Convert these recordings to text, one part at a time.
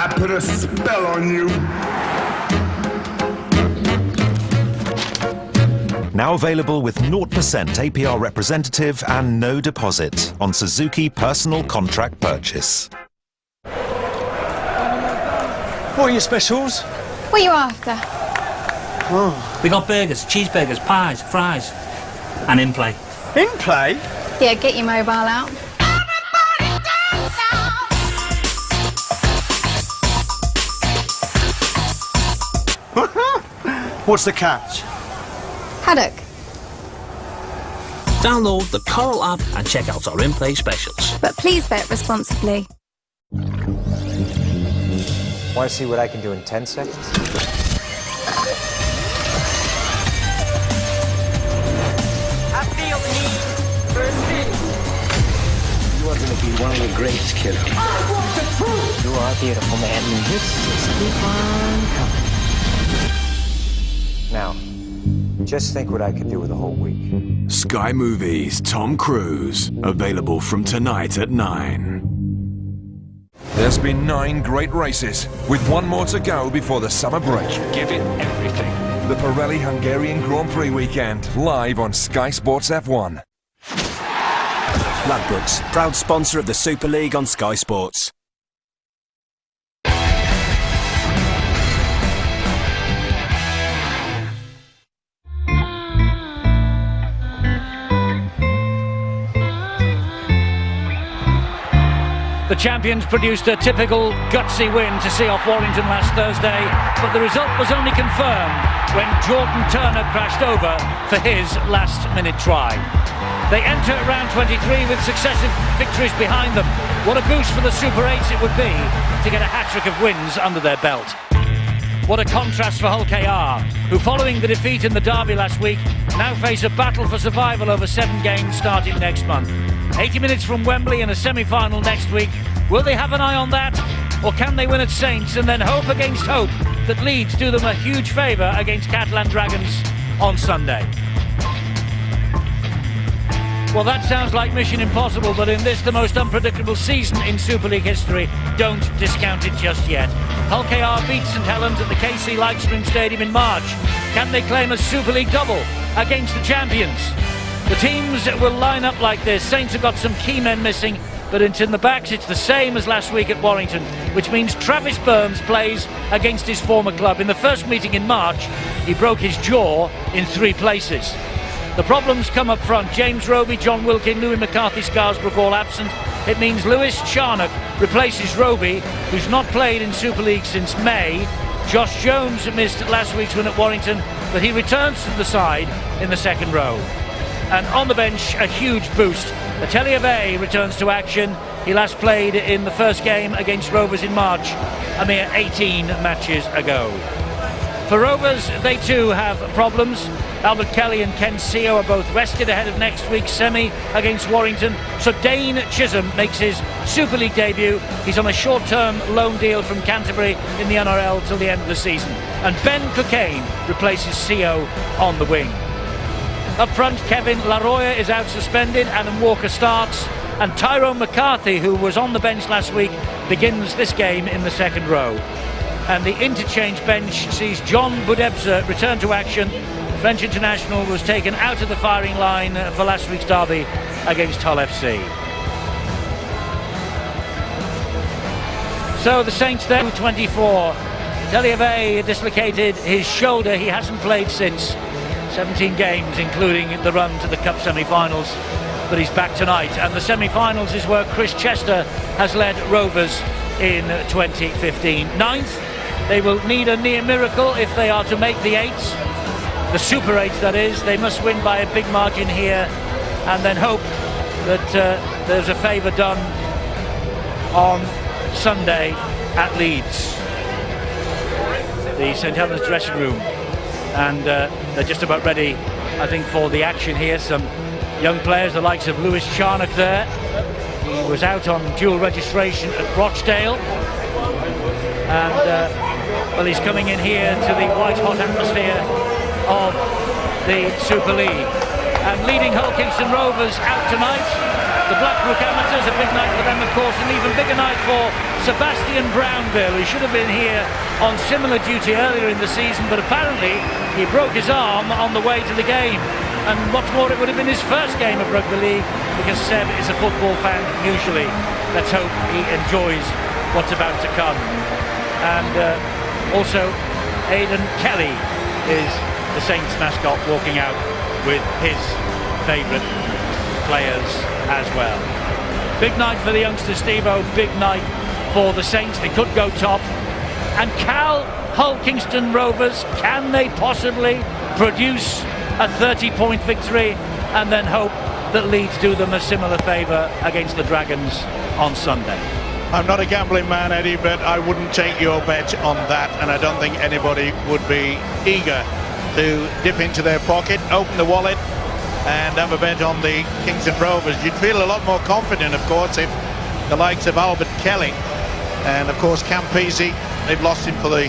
I put a spell on you. Now available with 0% APR representative and no deposit on Suzuki personal contract purchase. What are your specials? What are you after? Oh. We got burgers, cheeseburgers, pies, fries, and in play. In play? Yeah, get your mobile out. What's the catch? Haddock. Download the Coral app and check out our in-play specials. But please bet responsibly. Want to see what I can do in 10 seconds? I feel the need for a city. You are going to be one of the greats, kid. I want the truth. You are beautiful, man. And just keep on coming. Now, just think what I could do with a whole week. Sky Movies Tom Cruise, available from tonight at 9. There's been 9 great races, with one more to go before the summer break. Give it everything. The Pirelli Hungarian Grand Prix weekend, live on Sky Sports F1. Ladbrokes, proud sponsor of the Super League on Sky Sports. The champions produced a typical gutsy win to see off Warrington last Thursday, but the result was only confirmed when Jordan Turner crashed over for his last-minute try. They enter round 23 with successive victories behind them. What a boost for the Super 8s it would be to get a hat-trick of wins under their belt. What a contrast for Hull KR, who following the defeat in the derby last week, now face a battle for survival over 7 games starting next month. 80 minutes from Wembley in a semi-final next week. Will they have an eye on that? Or can they win at Saints and then hope against hope that Leeds do them a huge favour against Catalan Dragons on Sunday? Well, that sounds like mission impossible, but in this, the most unpredictable season in Super League history, don't discount it just yet. Hull KR beat St Helens at the KC Lightstream Stadium in March. Can they claim a Super League double against the champions? The teams will line up like this. Saints have got some key men missing, but in the backs it's the same as last week at Warrington, which means Travis Burns plays against his former club. In the first meeting in March, he broke his jaw in 3 places. The problems come up front. James Roby, John Wilkin, Louis McCarthy, Scarsbrook all absent. It means Lewis Charnock replaces Roby, who's not played in Super League since May. Josh Jones missed last week's win at Warrington, but he returns to the side in the second row. And on the bench, a huge boost. Atelier Bay returns to action. He last played in the first game against Rovers in March, a mere 18 matches ago. For Rovers, they too have problems. Albert Kelly and Ken Seo are both rested ahead of next week's semi against Warrington. So Dane Chisholm makes his Super League debut. He's on a short-term loan deal from Canterbury in the NRL till the end of the season. And Ben Cockayne replaces Seo on the wing. Up front, Kevin Laroya is out suspended. Adam Walker starts. And Tyrone McCarthy, who was on the bench last week, begins this game in the second row. And the interchange bench sees John Budebza return to action. The French international was taken out of the firing line for last week's derby against Hull FC. So the Saints then 24. Teliave dislocated his shoulder. He hasn't played since. 17 games, including the run to the Cup semi-finals. But he's back tonight. And the semi-finals is where Chris Chester has led Rovers in 2015. 9th. They will need a near miracle if they are to make the 8s. The Super 8s, that is. They must win by a big margin here and then hope that there's a favour done on Sunday at Leeds. The St Helens dressing room, and they're just about ready, I think, for the action here. Some young players, the likes of Lewis Charnock there. He was out on dual registration at Rochdale, and well, he's coming in here to the white-hot atmosphere of the Super League. And leading Hull Kingston Rovers out tonight The Blackbrook Amateurs, a big night for them, of course, an even bigger night for Sebastian Brownbill, who should have been here on similar duty earlier in the season, but apparently he broke his arm on the way to the game. And what's more, it would have been his first game of rugby league, because Seb is a football fan usually. Let's hope he enjoys what's about to come. And also, Aidan Kelly is the Saints mascot, walking out with his favourite players as well. Big night for the youngsters, Steve-O, big night for the Saints. They could go top. And Hull Kingston Rovers, can they possibly produce a 30-point victory and then hope that Leeds do them a similar favour against the Dragons on Sunday? I'm not a gambling man, Eddie, but I wouldn't take your bet on that, and I don't think anybody would be eager to dip into their pocket, open the wallet and have a bet on the Kingston Rovers. You'd feel a lot more confident, of course, if the likes of Albert Kelly and, of course, Campese, they've lost him for the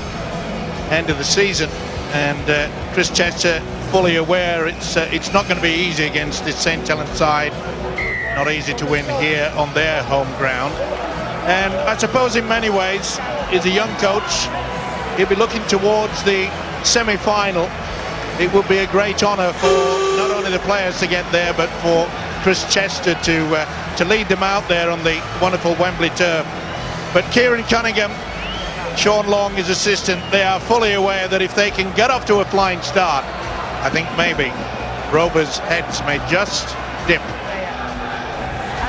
end of the season, and Chris Chester fully aware it's not going to be easy against this St. Helens side, not easy to win here on their home ground. And I suppose in many ways, he's a young coach, he'll be looking towards the semi-final. It would be a great honour for not only the players to get there, but for Chris Chester to lead them out there on the wonderful Wembley turf. But Kieran Cunningham, Sean Long, his assistant, they are fully aware that if they can get off to a flying start, I think maybe Rovers' heads may just dip.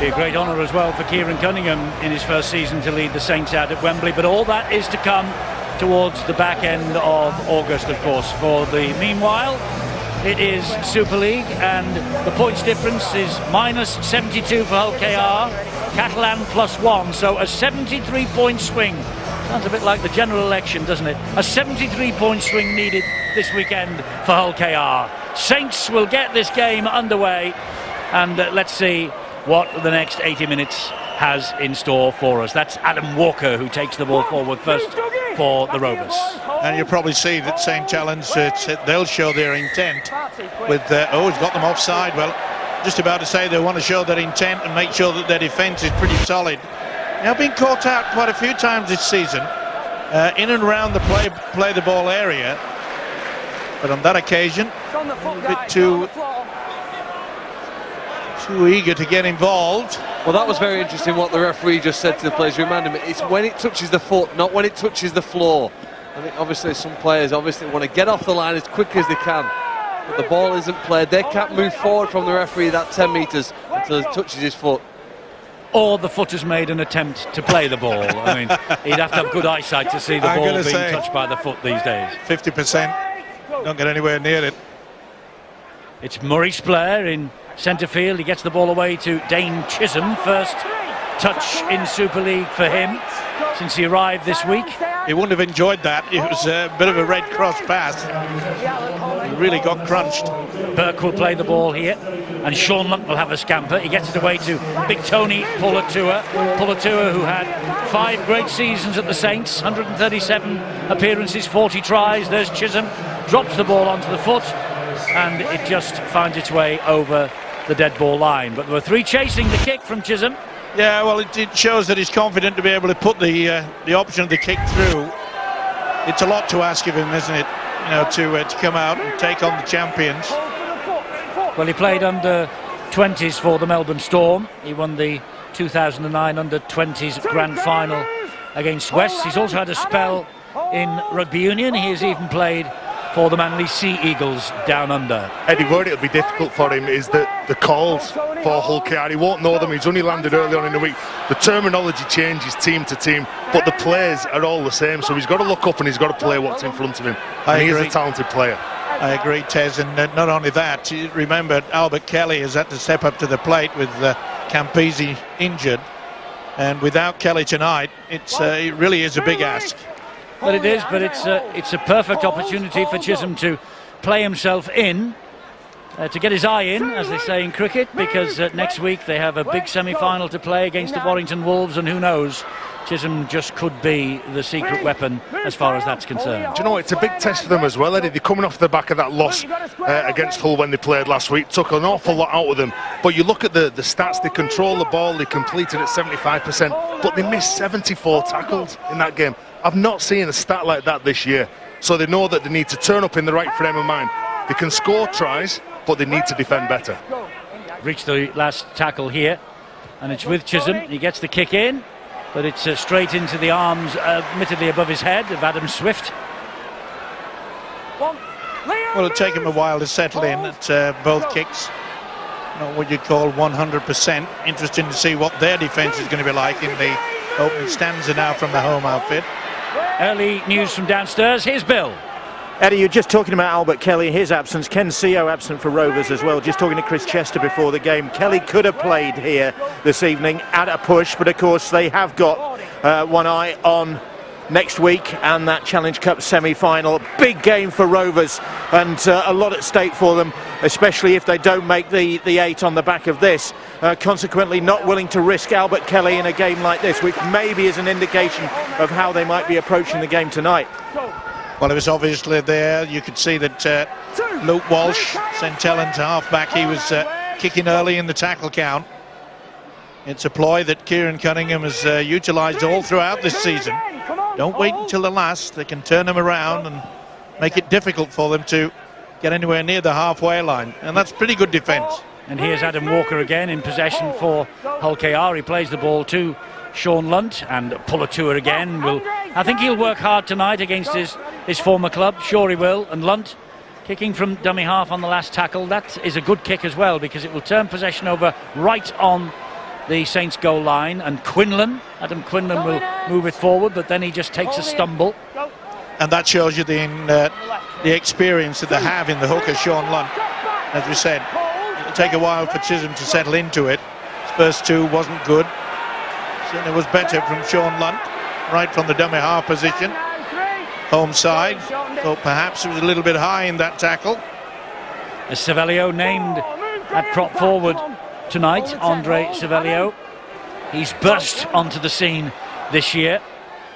Be a great honour as well for Kieran Cunningham in his first season to lead the Saints out at Wembley, but all that is to come towards the back end of August, of course. For the meanwhile, it is Super League, and the points difference is minus 72 for Hull KR, Catalan +1, so a 73-point swing. Sounds a bit like the general election, doesn't it? A 73-point swing needed this weekend for Hull KR. Saints will get this game underway, and let's see what the next 80 minutes has in store for us. That's Adam Walker who takes the ball forward first for the Rovers. And you'll probably see that St. Helens, they'll show their intent with, he's got them offside. Well, just about to say they want to show their intent and make sure that their defence is pretty solid. Now, been caught out quite a few times this season, in and around the play the ball area, but on that occasion, a bit too eager to get involved. Well, that was very interesting what the referee just said to the players. Reminded me, it's when it touches the foot, not when it touches the floor. I think obviously some players want to get off the line as quick as they can, but the ball isn't played. They can't move forward from the referee that 10 metres until it touches his foot. Or the footer's made an attempt to play the ball. I mean, he'd have to have good eyesight to see the ball being touched by the foot these days. 50%, don't get anywhere near it. It's Maurice Blair in centre field. He gets the ball away to Dane Chisholm. First touch in Super League for him since he arrived this week. He wouldn't have enjoyed that. It was a bit of a red cross pass. He really got crunched. Burke will play the ball here, and Sean Luck will have a scamper. He gets it away to Big Tony Pulatua. Pulatua, who had 5 great seasons at the Saints, 137 appearances, 40 tries. There's Chisholm, drops the ball onto the foot, and it just finds its way over the dead ball line. But there were 3 chasing the kick from Chisholm. Yeah, well, it shows that he's confident to be able to put the option of the kick through. It's a lot to ask of him, isn't it? You know, to come out and take on the champions. Well, he played under 20s for the Melbourne Storm. He won the 2009 under 20s grand final against West. He's also had a spell in rugby union. He has even played for the Manly Sea Eagles down under. Eddie, where it'll be difficult for him is that the calls for Hull KR, he won't know them. He's only landed early on in the week. The terminology changes team to team, but the players are all the same, so he's got to look up and he's got to play what's in front of him. And he is a talented player. I agree, Tez, and not only that, remember Albert Kelly has had to step up to the plate with Campese injured, and without Kelly tonight, it really is a big ask. Well, it is, but it's a perfect opportunity for Chisholm to play himself in, to get his eye in, as they say in cricket, because next week they have a big semi-final to play against the Warrington Wolves, and who knows, Chisholm just could be the secret weapon as far as that's concerned. Do you know, it's a big test for them as well, Eddie. They're coming off the back of that loss against Hull when they played last week. Took an awful lot out of them. But you look at the stats, they control the ball, they completed at 75%, but they missed 74 tackles in that game. I've not seen a stat like that this year. So they know that they need to turn up in the right frame of mind. They can score tries, but they need to defend better. Reach the last tackle here, and it's with Chisholm. He gets the kick in, but it's straight into the arms, admittedly above his head, of Adam Swift. Well, it'll take him a while to settle in at both kicks. Not what you'd call 100%. Interesting to see what their defence is going to be like in the opening stanza now from the home outfit. Early news from downstairs. Here's Bill. Eddie, you're just talking about Albert Kelly, his absence. Ken Seo absent for Rovers as well. Just talking to Chris Chester before the game. Kelly could have played here this evening at a push, but of course they have got one eye on next week and that Challenge Cup semi-final. Big game for Rovers and a lot at stake for them, especially if they don't make the 8 on the back of this. Consequently, not willing to risk Albert Kelly in a game like this, which maybe is an indication of how they might be approaching the game tonight. Well, it was obviously there. You could see that Luke Walsh, St Helens halfback, he was kicking early in the tackle count. It's a ploy that Kieran Cunningham has utilised all throughout this season. Don't wait until the last. They can turn them around and make it difficult for them to get anywhere near the halfway line. And that's pretty good defence. And here's Adam Walker again in possession for Hull KR. He plays the ball to Sean Lunt, and Pulatua again. I think he'll work hard tonight against his former club. Sure he will. And Lunt kicking from dummy half on the last tackle. That is a good kick as well, because it will turn possession over right on the Saints goal line, and Adam Quinlan will move it forward, but then he just takes a stumble. And that shows you the experience that they have in the hooker, Sean Lunt. As we said, it'll take a while for Chisholm to settle into it. His first two wasn't good. Certainly was better from Sean Lunt, right from the dummy half position. Home side, thought perhaps it was a little bit high in that tackle. As Savelio named at prop forward tonight, Andre Savelio. He's burst onto the scene this year.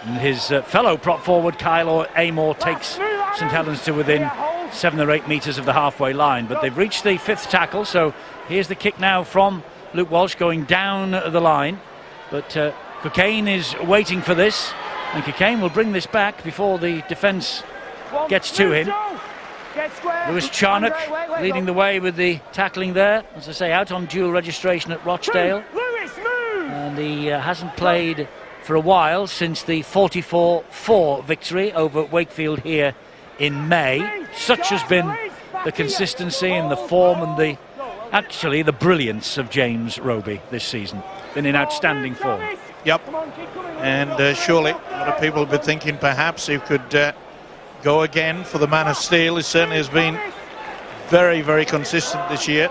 And his fellow prop forward, Kyle Amor, takes St Helens to within 7 or 8 metres of the halfway line. But they've reached the 5th tackle, so here's the kick now from Luke Walsh going down the line. But Cockayne is waiting for this, and Cockayne will bring this back before the defence gets to him. Lewis Charnock leading the way with the tackling there, as I say, out on dual registration at Rochdale. And he hasn't played for a while, since the 44-4 victory over Wakefield here in May. Such has been the consistency and the form and the brilliance of James Roby this season. Been in outstanding form. Yep. And surely a lot of people have been thinking perhaps he could go again for the Man of Steel. He certainly has been very, very consistent this year.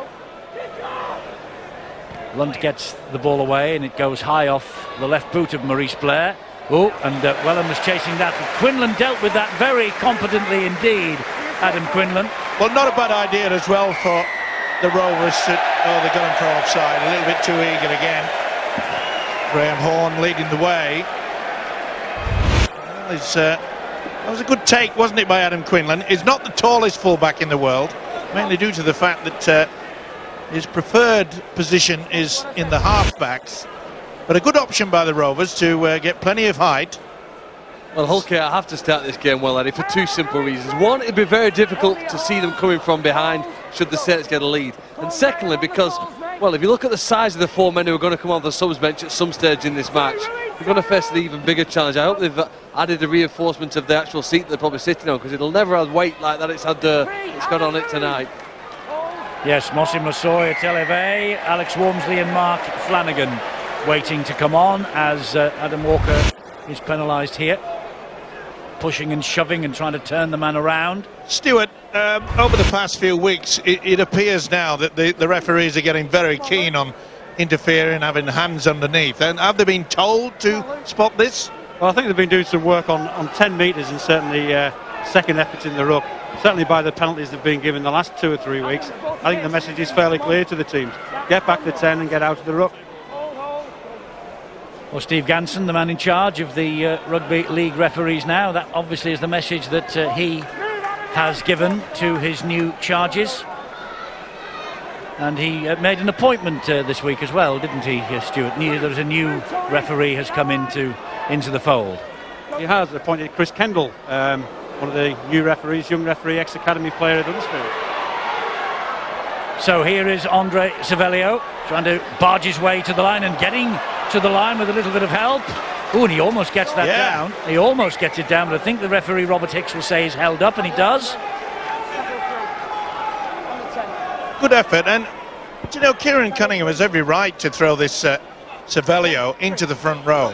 Lunt gets the ball away, and it goes high off the left boot of Maurice Blair. Oh, and Wellham was chasing that. But Quinlan dealt with that very competently indeed, Adam Quinlan. Well, not a bad idea as well for the Rovers to... Oh, they're going for offside. A little bit too eager again. Graham Horn leading the way. Well, that was a good take, wasn't it, by Adam Quinlan? He's not the tallest fullback in the world, mainly due to the fact that his preferred position is in the halfbacks. But a good option by the Rovers to get plenty of height. Well, Hull KR have to start this game well, Eddie, for two simple reasons. One, it'd be very difficult to see them coming from behind should the Saints get a lead. And secondly, because, well, if you look at the size of the 4 men who are going to come on the subs bench at some stage in this match, they're going to face an even bigger challenge. I hope they've added a reinforcement of the actual seat they're probably sitting on, because it'll never have weight like that it's got on it tonight. Yes, Mossy Massoy, Televe, Alex Wormsley and Mark Flanagan waiting to come on as Adam Walker is penalised here. Pushing and shoving and trying to turn the man around. Stuart, over the past few weeks, it appears now that the referees are getting very keen on interfering, having hands underneath. And have they been told to spot this? Well, I think they've been doing some work on 10 metres and certainly second efforts in the ruck. Certainly by the penalties they've been given the last 2 or 3 weeks, I think the message is fairly clear to the teams. Get back to 10 and get out of the ruck. Or Steve Ganson, the man in charge of the rugby league referees now. That obviously is the message that he has given to his new charges. And he made an appointment this week as well, didn't he, Stuart? There's a new referee has come into the fold. He has appointed Chris Kendall, one of the new referees, young referee, ex-academy player at Huddersfield. So here is Andre Savelio trying to barge his way to the line and getting to the line with a little bit of help. Oh, and he almost gets that down. He almost gets it down, but I think the referee, Robert Hicks, will say he's held up, and he does. Good effort, and you know, Kieran Cunningham has every right to throw this Savelio into the front row.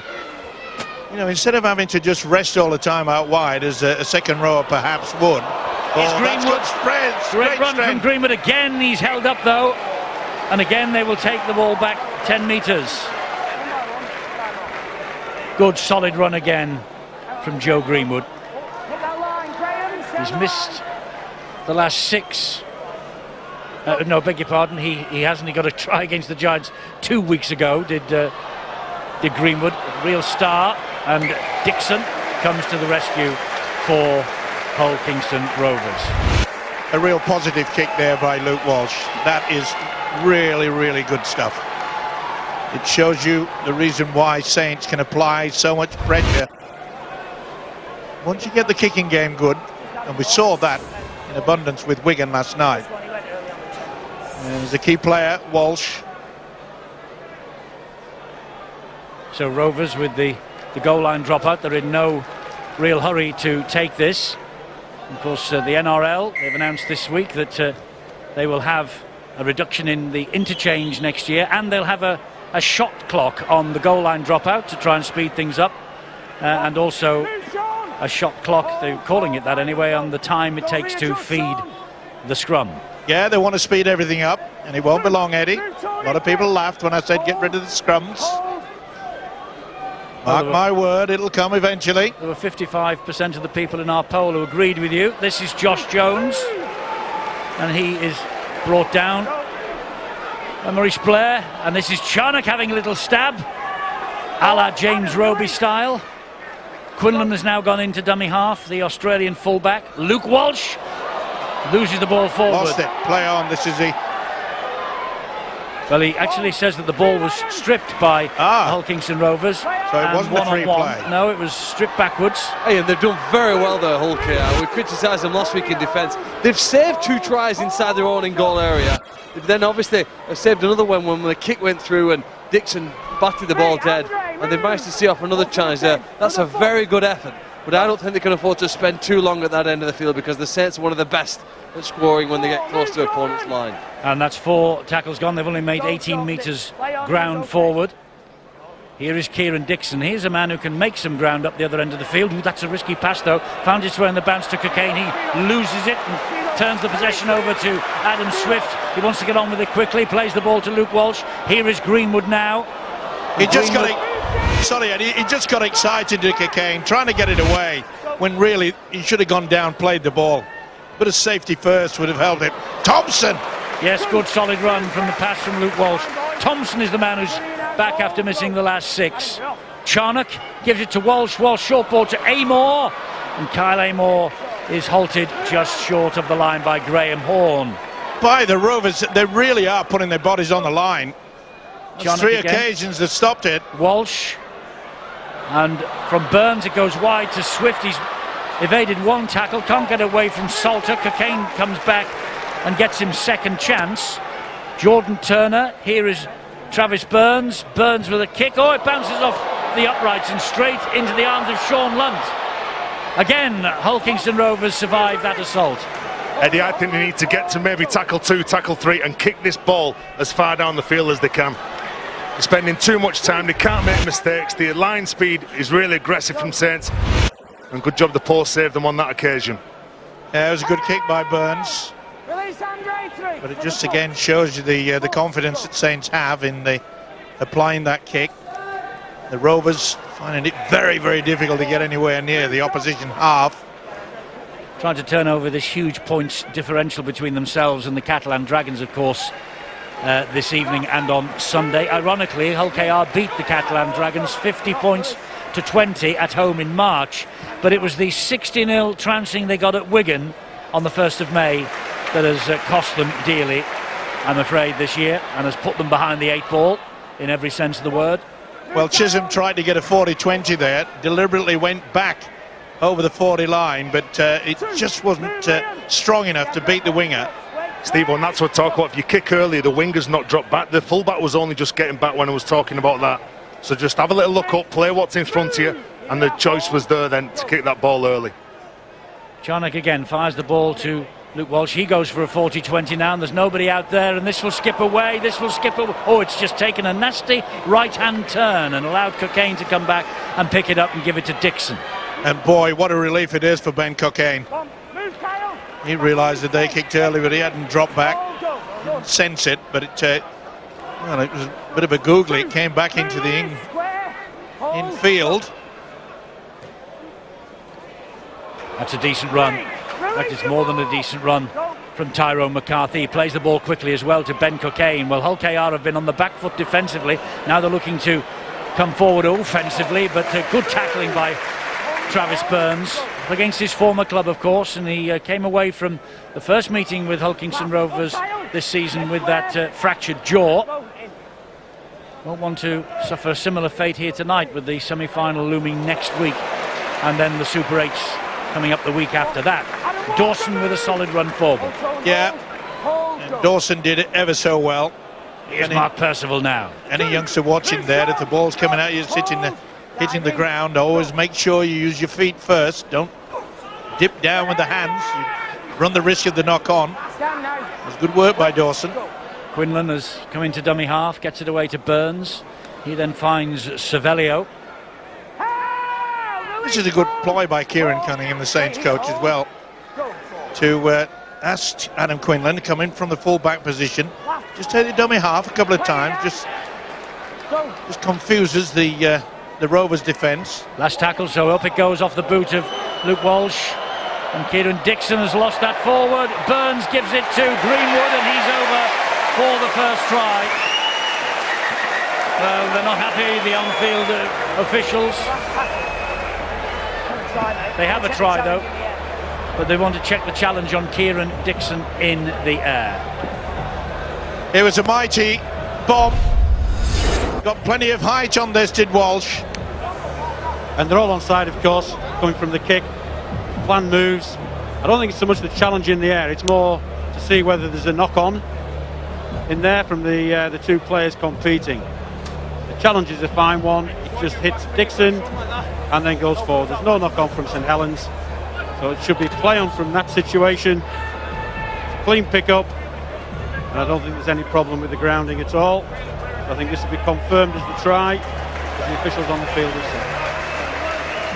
You know, instead of having to just rest all the time out wide, as a second rower perhaps would. It's Greenwood. Great run from Greenwood again. He's held up though, and again they will take the ball back 10 metres. Good solid run again from Joe Greenwood. He's missed the last 6. No, beg your pardon. He hasn't. He got a try against the Giants 2 weeks ago. Did Greenwood, real star, and Dixon comes to the rescue for Hull Kingston Rovers. A real positive kick there by Luke Walsh. That is really, really good stuff. It shows you the reason why Saints can apply so much pressure. Once you get the kicking game good, and we saw that in abundance with Wigan last night. And he's a key player, Walsh. So Rovers with the goal line dropout, they're in no real hurry to take this. Of course, the NRL, they've announced this week that they will have a reduction in the interchange next year, and they'll have a shot clock on the goal line dropout to try and speed things up, and also a shot clock, they're calling it that anyway, on the time it takes to feed the scrum. Yeah, they want to speed everything up, and it won't be long, Eddie. A lot of people laughed when I said get rid of the scrums. Mark my word, it'll come eventually. There were 55% of the people in our poll who agreed with you. This is Josh Jones, and he is brought down by Maurice Blair, and this is Charnock having a little stab, a la James Roby style. Quinlan has now gone into dummy half, the Australian fullback. Luke Walsh loses the ball forward. Lost it. Play on. This is the... Well, he actually says that the ball was stripped by Hull Kingston Rovers. So it wasn't a free play. No, it was stripped backwards. Hey, and they've done very well there, Hull KR. We criticised them last week in defence. They've saved 2 tries inside their own in-goal area. They've then obviously saved another one when the kick went through and Dixon batted the ball dead. And they've managed to see off another challenge there. That's a very good effort. But I don't think they can afford to spend too long at that end of the field, because the Saints are one of the best at scoring when they get close to opponent's line. And that's 4 tackles gone. They've only made 18 metres ground forward. Here is Kieran Dixon. Here's a man who can make some ground up the other end of the field. Ooh, that's a risky pass though. Found his way in the bounce to Cockayne. He loses it and turns the possession over to Adam Swift. He wants to get on with it quickly. Plays the ball to Luke Walsh. Here is Greenwood now. He just got it. Sorry, Eddie, he just got excited to Cockayne, trying to get it away, when really he should have gone down, played the ball. Bit of safety first would have helped him. Thompson! Yes, good solid run from the pass from Luke Walsh. Thompson is the man who's back after missing the last 6. Charnock gives it to Walsh. Walsh short ball to Amor. And Kyle Amor is halted just short of the line by Graham Horne. By the Rovers, they really are putting their bodies on the line. There's 3 occasions that stopped it. Walsh. And from Burns it goes wide to Swift. He's evaded 1 tackle, can't get away from Salter. Cockayne comes back and gets him second chance. Jordan Turner. Here is Travis Burns. Burns with a kick. Oh, it bounces off the uprights and straight into the arms of Sean Lunt. Again, Hull Kingston Rovers survive that assault. Eddie, I think they need to get to maybe tackle 2, tackle 3 and kick this ball as far down the field as they can. They're spending too much time, they can't make mistakes. The line speed is really aggressive from Saints, and good job the post saved them on that occasion. Yeah, it was a good kick by Burns, but it just again shows you the confidence that Saints have in applying that kick. The Rovers finding it very, very difficult to get anywhere near the opposition half. Trying to turn over this huge points differential between themselves and the Catalan Dragons, of course. this evening and on Sunday. Ironically, Hull KR beat the Catalan Dragons 50 points to 20 at home in March, but it was the 60-0 trouncing they got at Wigan on the 1st of May that has cost them dearly, I'm afraid, this year, and has put them behind the 8 ball in every sense of the word. Well, Chisholm tried to get a 40-20 there, deliberately went back over the 40 line, but it just wasn't strong enough to beat the winger. Steve, and that's what I talk about. If you kick early, the winger's not dropped back. The fullback was only just getting back when I was talking about that. So just have a little look up, play what's in front of you, and the choice was there then to kick that ball early. Jarnock again fires the ball to Luke Walsh. He goes for a 40-20 now, and there's nobody out there, and this will skip away, Oh, it's just taken a nasty right-hand turn and allowed Cockayne to come back and pick it up and give it to Dixon. And boy, what a relief it is for Ben Cockayne. He realised that they kicked early, but he hadn't dropped back. Didn't sense it, but it was a bit of a googly. It came back into the infield. That's a decent run. In fact, it's more than a decent run from Tyrone McCarthy. He plays the ball quickly as well to Ben Cockayne. Well, Hull KR have been on the back foot defensively. Now they're looking to come forward offensively, but good tackling by Travis Burns against his former club, of course, and he came away from the first meeting with Hull Kingston Rovers this season with that fractured jaw. Won't want to suffer a similar fate here tonight with the semi-final looming next week, and then the Super 8s coming up the week after that. Dawson with a solid run forward. Yeah, and Dawson did it ever so well. Here's Mark Percival now. Any youngster watching there, if the ball's coming out, you're hitting the ground, always make sure you use your feet first. Don't dip down with the hands. You run the risk of the knock-on. It was good work by Dawson. Quinlan has come into dummy half, gets it away to Burns. He then finds Savelio. This is a good ploy by Kieran Cunningham, the Saints coach, as well, to ask Adam Quinlan to come in from the full-back position. Just take the dummy half a couple of times. Just confuses the Rovers' defence. Last tackle, so up it goes off the boot of Luke Walsh. And Kieran Dixon has lost that forward. Burns gives it to Greenwood, and he's over for the first try. Well, they're not happy, the on-field officials. They have a try, though, but they want to check the challenge on Kieran Dixon in the air. It was a mighty bomb. Got plenty of height on this, did Walsh. And they're all onside, of course, coming from the kick. Plan moves. I don't think it's so much the challenge in the air, it's more to see whether there's a knock-on in there from the two players competing. The challenge is a fine one. It just hits Dixon and then goes forward. There's no knock-on from St Helens, so it should be play on from that situation. It's a clean pick-up, and I don't think there's any problem with the grounding at all. I think this will be confirmed as the try, as the officials on the field have said.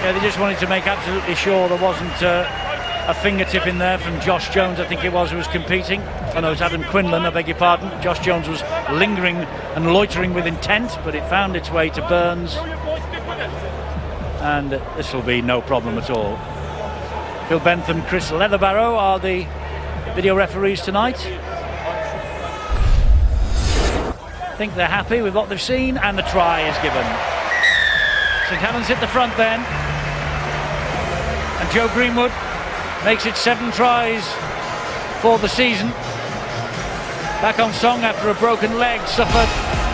Yeah, they just wanted to make absolutely sure there wasn't a fingertip in there from Josh Jones, I think it was, who was competing. Oh no, it was Adam Quinlan, I beg your pardon. Josh Jones was lingering and loitering with intent, but it found its way to Burns. And this will be no problem at all. Phil Bentham, Chris Leatherbarrow are the video referees tonight. I think they're happy with what they've seen, and the try is given. St Helens hit the front then, and Joe Greenwood makes it 7 tries for the season. Back on song after a broken leg suffered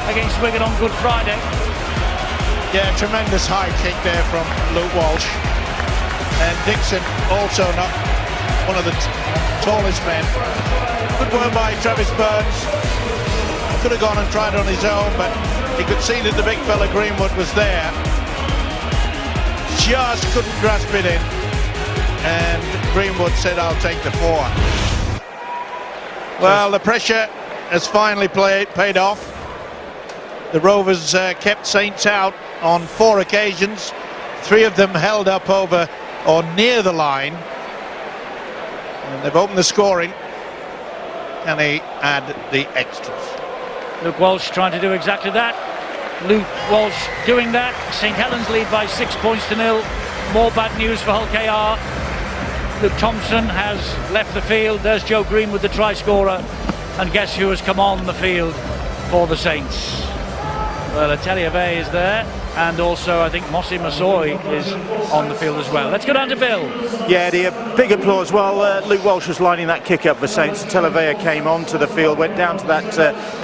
against Wigan on Good Friday. Yeah, tremendous high kick there from Luke Walsh. And Dixon also not one of the tallest men. Good work by Travis Burns. Could have gone and tried on his own, but he could see that the big fella Greenwood was there. Just couldn't grasp it in. And Greenwood said, I'll take the 4. Well, the pressure has finally paid off. The Rovers kept Saints out on 4 occasions. 3 of them held up over or near the line. And they've opened the scoring. Can they add the extras? Luke Walsh trying to do exactly that. Luke Walsh doing that. St Helens lead by 6 points to 0. More bad news for Hull KR. Luke Thompson has left the field. There's Joe Greenwood, the try scorer And guess who has come on the field for the Saints? Well, Atelier is there, and also I think Mossi Masoi is on the field as well. Let's go down to Bill. Yeah, Eddie, a big applause. Well, Luke Walsh was lining that kick up for Saints. Televea came onto the field, went down to that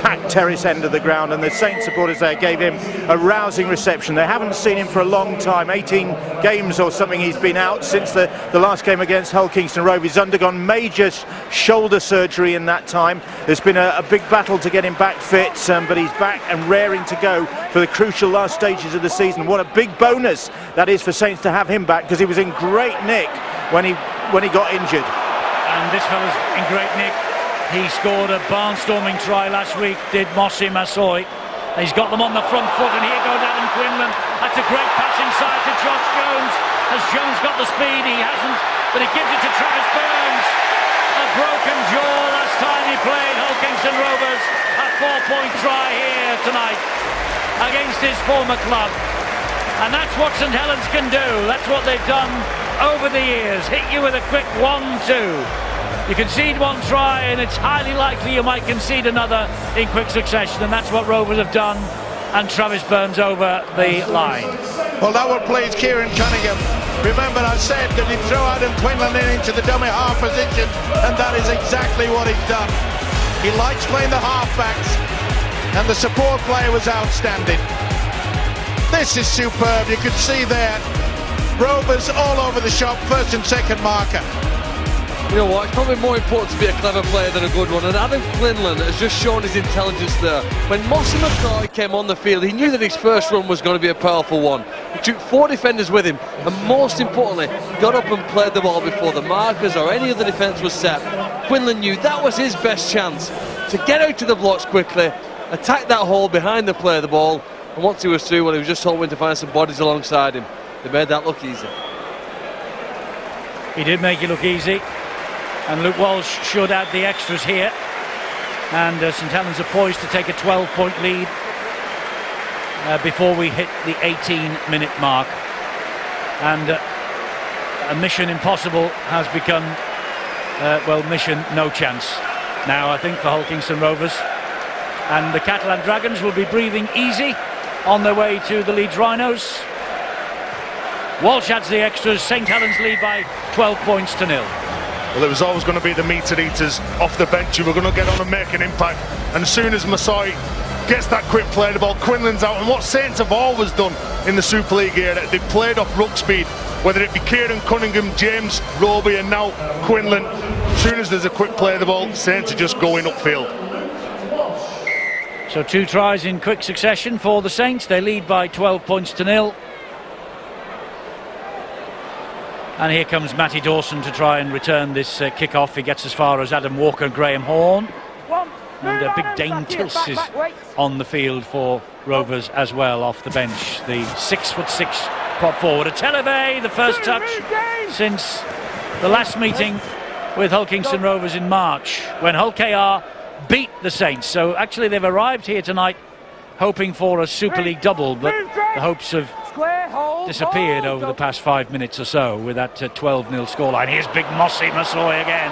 packed terrace end of the ground, and the Saints supporters there gave him a rousing reception. They haven't seen him for a long time, 18 games or something he's been out since the last game against Hull Kingston Rovers. He's undergone major shoulder surgery in that time. There's been a big battle to get him back fit, but he's back and raring to go for the crucial last stages of the season. What a big bonus that is for Saints to have him back, because he was in great nick when he got injured. And this fella's in great nick. He scored a barnstorming try last week, did Mossi Masoi. He's got them on the front foot, and here goes Adam Quinlan. That's a great pass inside to Josh Jones. Has Jones got the speed? He hasn't, but he gives it to Travis Burns. A broken jaw last time he played Hull Kingston Rovers. A 4-point try here tonight against his former club. And that's what St Helens can do. That's what they've done over the years. Hit you with a quick 1-2. You concede one try, and it's highly likely you might concede another in quick succession, and that's what Rovers have done. And Travis Burns over the line. Well, that will please Kieran Cunningham. Remember, I said that he'd throw Adam Quinlan into the dummy half position, and that is exactly what he's done. He likes playing the half-backs, and the support play was outstanding. This is superb. You can see there, Rovers all over the shop, first and second marker. You know what, it's probably more important to be a clever player than a good one, and Adam Quinlan has just shown his intelligence there. When Mossi Masoi came on the field, he knew that his first run was going to be a powerful one. He took 4 defenders with him, and most importantly, got up and played the ball before the markers or any other defence was set. Quinlan knew that was his best chance to get out to the blocks quickly, attack that hole behind the play of the ball, and once he was through, well, he was just hoping to find some bodies alongside him. They made that look easy. He did make it look easy. And Luke Walsh should add the extras here. And St Helens are poised to take a 12-point lead before we hit the 18-minute mark. And a mission impossible has become, well, mission no chance now, I think, for Hull Kingston Rovers. And the Catalan Dragons will be breathing easy on their way to the Leeds Rhinos. Walsh adds the extras. St Helens lead by 12 points to 0. Well, it was always going to be the meter eaters off the bench who were going to get on and make an impact. And as soon as Masoi gets that quick play, the ball, Quinlan's out. And what Saints have always done in the Super League here, they've played off ruck speed, whether it be Kieran Cunningham, James Roby, and now Quinlan. As soon as there's a quick play of the ball, Saints are just going upfield. So 2 tries in quick succession for the Saints. They lead by 12 points to 0. And here comes Matty Dawson to try and return this kick-off. He gets as far as Adam Walker and Graham Horn. And Big Dane Tilse is on the field for Rovers as well, off the bench. The 6'6" prop forward. Atelier, the first touch since the last meeting with Hull Kingston Rovers in March, when Hull KR beat the Saints. So actually they've arrived here tonight hoping for a Super League double, but the hopes have disappeared over the past 5 minutes or so with that 12-0 scoreline. Here's big Mossi Masoi again.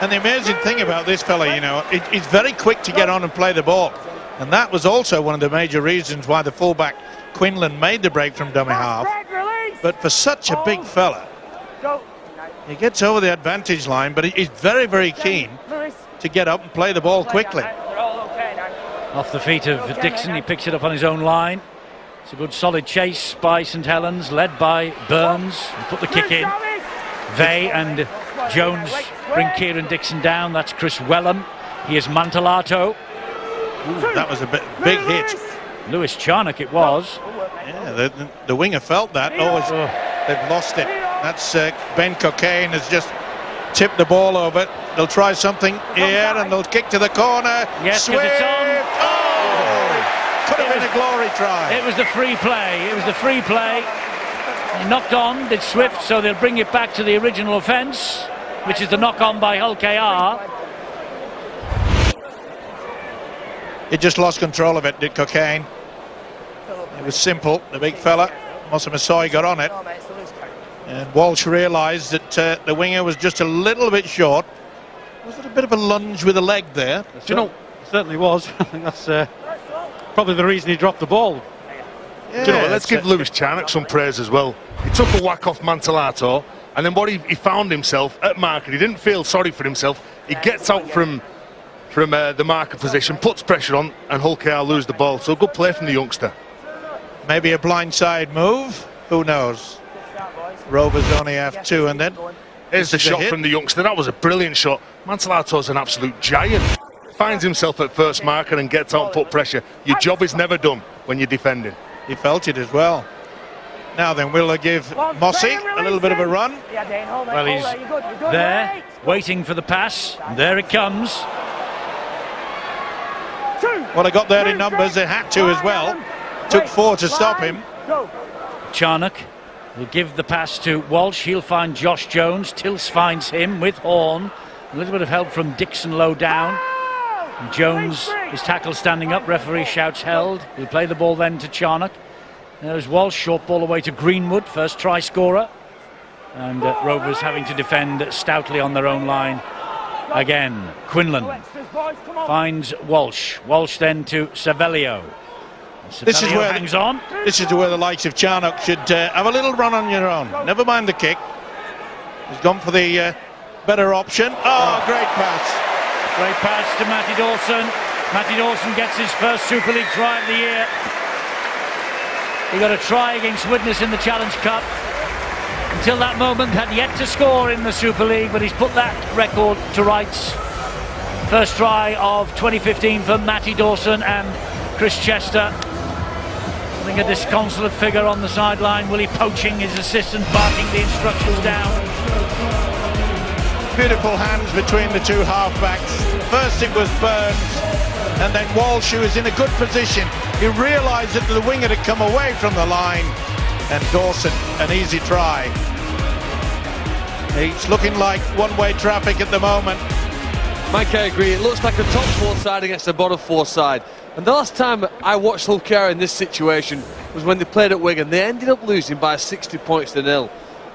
And the amazing thing about this fella, you know, he's very quick to get on and play the ball. And that was also one of the major reasons why the fullback Quinlan made the break from dummy half. But for such a big fella, he gets over the advantage line, but he's very, very keen to get up and play the ball quickly. Off the feet of Dixon, he picks it up on his own line. It's a good solid chase by St Helens, led by Burns. He put the kick in. They and Jones bring Kieran Dixon down. That's Chris Wellham. Here's Mantalato. Ooh, that was a big hit. Lewis Charnock it was. Yeah, the winger felt that. They've lost it. That's Ben Cockayne has just tipped the ball over. They'll try something here and they'll kick to the corner. Yes, because it's on. Could have been a glory try. It was the free play. It was the free play. He knocked on, did Swift, so they'll bring it back to the original offence, which is the knock-on by Hull KR. He just lost control of it, did Cockayne. It was simple, the big fella. Mossi Masoi got on it. And Walsh realised that the winger was just a little bit short. Was it a bit of a lunge with a leg there? Do you know? Certainly was. I think that's probably the reason he dropped the ball. Yeah, do you know what, let's give Lewis Charnock some praise as well. He took a whack off Mantellato, and then what he found himself at marker. He didn't feel sorry for himself. He gets out from the marker position, puts pressure on, and Hull KR lose the ball. So good play from the youngster. Maybe a blindside move. Who knows? Rovers only have 2, and then here's the shot from the youngster. That was a brilliant shot. Mantellato's an absolute giant. Finds himself at first marker and gets out and put pressure. Your job is never done when you're defending. He felt it as well. Now then, will they give Mossy a little bit of a run? Well, he's there, waiting for the pass, and there it comes. Well, they got there in numbers. They had to as well. Took 4 to stop him. Charnock will give the pass to Walsh. He'll find Josh Jones. Tills finds him with Horn. A little bit of help from Dixon low down. And Jones is tackled standing up. Referee shouts held. He'll play the ball then to Charnock. There's Walsh, short ball away to Greenwood, first try scorer. And Rovers having to defend stoutly on their own line again. Quinlan finds Walsh. Walsh then to Savelio. This is where hangs on. This is where the likes of Charnock should have a little run on your own. Never mind the kick. He's gone for the better option. Oh, great pass. Great pass to Matty Dawson. Matty Dawson gets his first Super League try of the year. He got a try against Widnes in the Challenge Cup. Until that moment had yet to score in the Super League, but he's put that record to rights. First try of 2015 for Matty Dawson and Chris Chester. I think a disconsolate figure on the sideline. Willie poaching his assistant, barking the instructions down. Beautiful hands between the 2 halfbacks. First it was Burns, and then Walsh, who was in a good position. He realised that the winger had come away from the line, and Dawson, an easy try. It's looking like one-way traffic at the moment. Mike, I agree. It looks like a top 4 side against a bottom 4 side. And the last time I watched Hull KR in this situation was when they played at Wigan. They ended up losing by 60 points to 0.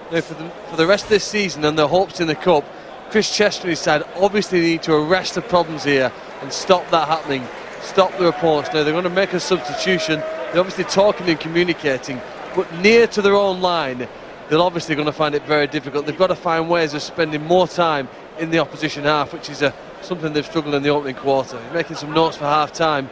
Now, for the rest of this season and their hopes in the Cup, Chris Chester and his side obviously need to arrest the problems here and stop that happening, stop their opponents. Now, they're going to make a substitution. They're obviously talking and communicating, but near to their own line, they're obviously going to find it very difficult. They've got to find ways of spending more time in the opposition half, which is something they've struggled in the opening quarter. He's making some notes for half-time.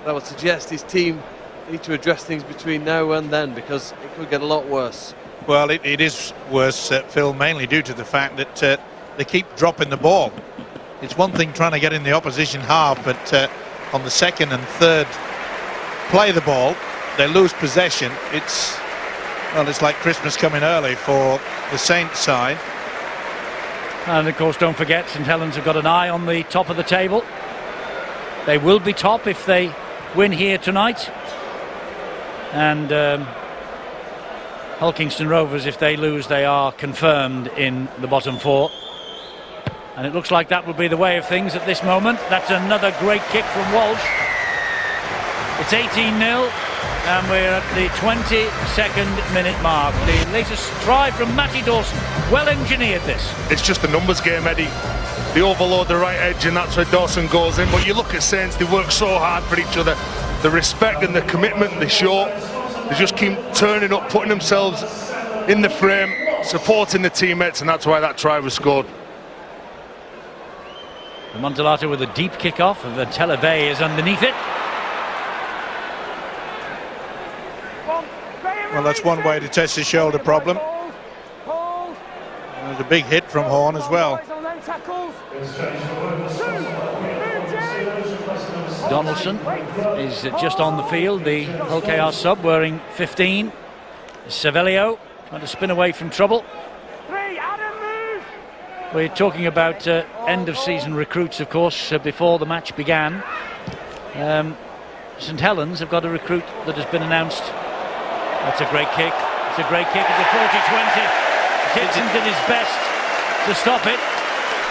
That would suggest his team need to address things between now and then, because it could get a lot worse. Well, it is worse, Phil, mainly due to the fact that they keep dropping the ball. It's one thing trying to get in the opposition half, but on the second and third play the ball, they lose possession. It's like Christmas coming early for the Saints side. And of course, don't forget, St Helens have got an eye on the top of the table. They will be top if they win here tonight. And Hull Kingston Rovers, if they lose, they are confirmed in the bottom 4. And it looks like that will be the way of things at this moment. That's another great kick from Walsh. It's 18-0, and we're at the 22nd minute mark. The latest try from Matty Dawson. Well engineered this. It's just a numbers game, Eddie. They overload the right edge, and that's where Dawson goes in. But you look at Saints, they work so hard for each other. The respect and the commitment they show. They just keep turning up, putting themselves in the frame, supporting the teammates, and that's why that try was scored. Mantellato with a deep kick-off, and the Televe is underneath it. Well, that's one way to test the shoulder problem. There's a big hit from Horn as well. Donaldson is just on the field, the Hull KR sub, wearing 15. Savelio trying to spin away from trouble. We're talking about end-of-season recruits, of course, before the match began. St Helens have got a recruit that has been announced. That's a great kick. It's a great kick at the 40-20. Dixon did his best to stop it,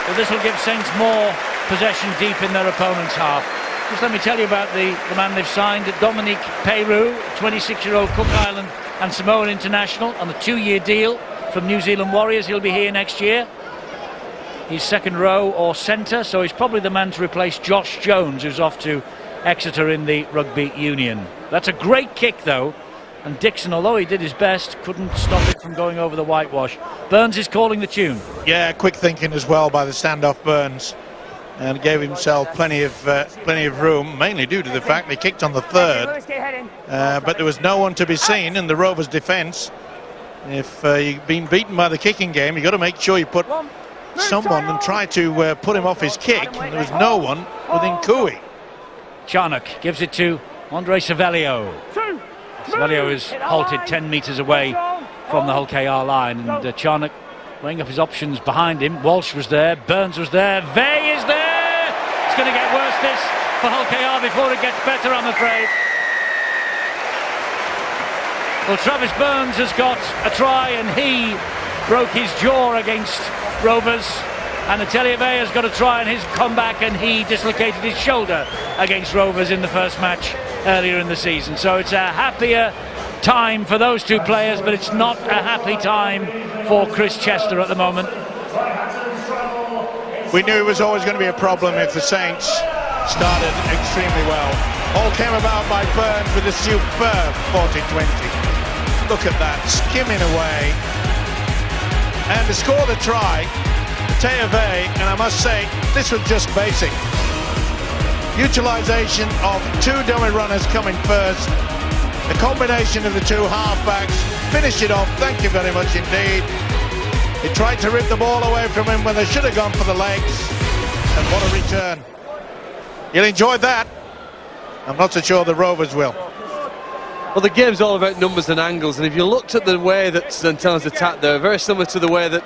but this will give Saints more possession deep in their opponent's half. Just let me tell you about the man they've signed, Dominique Peyrou, 26-year-old Cook Island and Samoan international on a 2-year deal from New Zealand Warriors. He'll be here next year. He's second row or centre, so he's probably the man to replace Josh Jones, who's off to Exeter in the Rugby Union. That's a great kick, though, and Dixon, although he did his best, couldn't stop it from going over the whitewash. Burns is calling the tune. Yeah, quick thinking as well by the standoff Burns, and gave himself plenty of room, mainly due to the fact they kicked on the third, but there was no one to be seen in the Rovers' defence. If you've been beaten by the kicking game, you've got to make sure you put someone and try to put him off his kick, and there was no one within Cooey. Charnock gives it to Andre Savelio. Savelio is halted 10 metres away from the Hull KR line, and Charnock weighing up his options behind him. Walsh was there, Burns was there, Vey is there! It's going to get worse, this, for Hull KR before it gets better, I'm afraid. Well, Travis Burns has got a try, and he broke his jaw against Rovers. And Atelier Vey has got a try in his comeback, and he dislocated his shoulder against Rovers in the first match earlier in the season. So it's a happier time for those two players, but it's not a happy time for Chris Chester at the moment. We knew it was always going to be a problem if the Saints started extremely well. All came about by Burns with a superb 40-20. Look at that, skimming away. And to score the try, Atelier Vey, and I must say, this was just basic. Utilisation of two dummy runners coming first. The combination of the two halfbacks finished it off, thank you very much indeed. He tried to rip the ball away from him when they should have gone for the legs. And what a return. He'll enjoy that. I'm not so sure the Rovers will. Well, the game's all about numbers and angles, and if you looked at the way that St Helens attacked there, very similar to the way that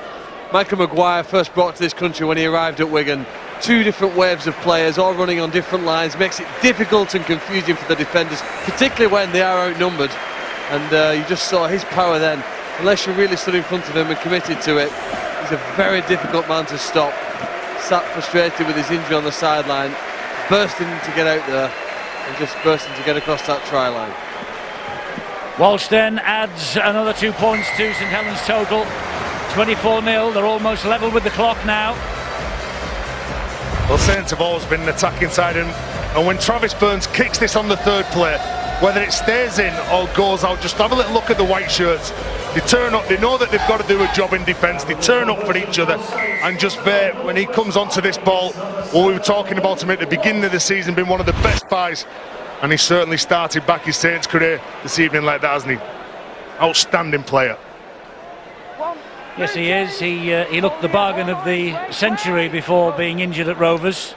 Michael Maguire first brought to this country when he arrived at Wigan. Two different waves of players, all running on different lines, makes it difficult and confusing for the defenders, particularly when they are outnumbered. And you just saw his power then. Unless you really stood in front of him and committed to it, he's a very difficult man to stop. Sat frustrated with his injury on the sideline, bursting to get out there, and just bursting to get across that try line. Walsh then adds another 2 points to St Helens' total. 24-0, they're almost level with the clock now. Well, Saints have always been an attacking side, and when Travis Burns kicks this on the third play, whether it stays in or goes out, just have a little look at the white shirts. They turn up, they know that they've got to do a job in defence, they turn up for each other, and just Vey, when he comes onto this ball, well, we were talking about him at the beginning of the season, being one of the best buys, and he certainly started back his Saints career this evening like that, hasn't he? Outstanding player. Yes, he is. He looked the bargain of the century before being injured at Rovers.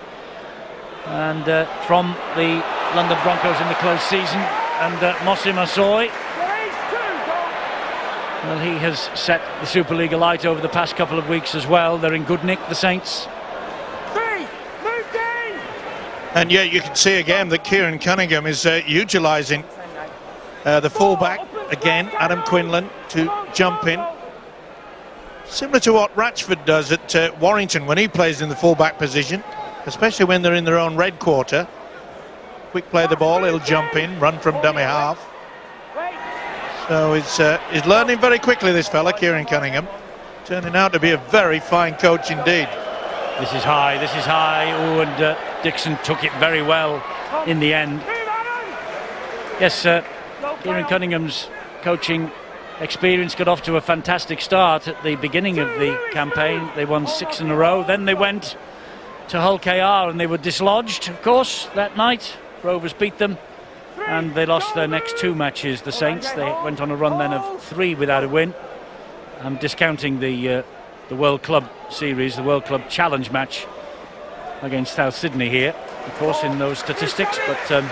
And from the London Broncos in the close season. And Mosim Assoy, well, he has set the Super League alight over the past couple of weeks as well. They're in good nick, the Saints. And yeah, you can see again that Kieran Cunningham is utilising the fullback again, Adam Quinlan, to jump in. Similar to what Ratchford does at Warrington when he plays in the fullback position, especially when they're in their own red quarter. Quick play the ball, he'll jump in, run from dummy half. So he's learning very quickly, this fella, Kieran Cunningham. Turning out to be a very fine coach indeed. This is high, oh, and Dixon took it very well in the end. Yes, Kieran Cunningham's coaching experience got off to a fantastic start at the beginning of the campaign. They won 6 in a row, then they went to Hull KR and they were dislodged, of course, that night. Rovers beat them and they lost their next 2 matches, the Saints. They went on a run then of 3 without a win. I'm discounting the World Club Series, the World Club Challenge match against South Sydney here, of course, in those statistics, but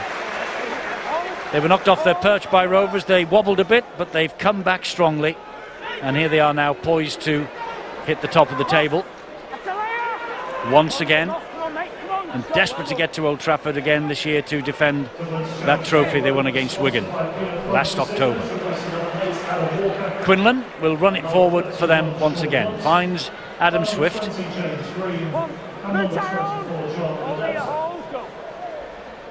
they were knocked off their perch by Rovers. They wobbled a bit, but they've come back strongly. And here they are now poised to hit the top of the table once again. And desperate to get to Old Trafford again this year to defend that trophy they won against Wigan last October. Quinlan will run it forward for them once again. Finds Adam Swift.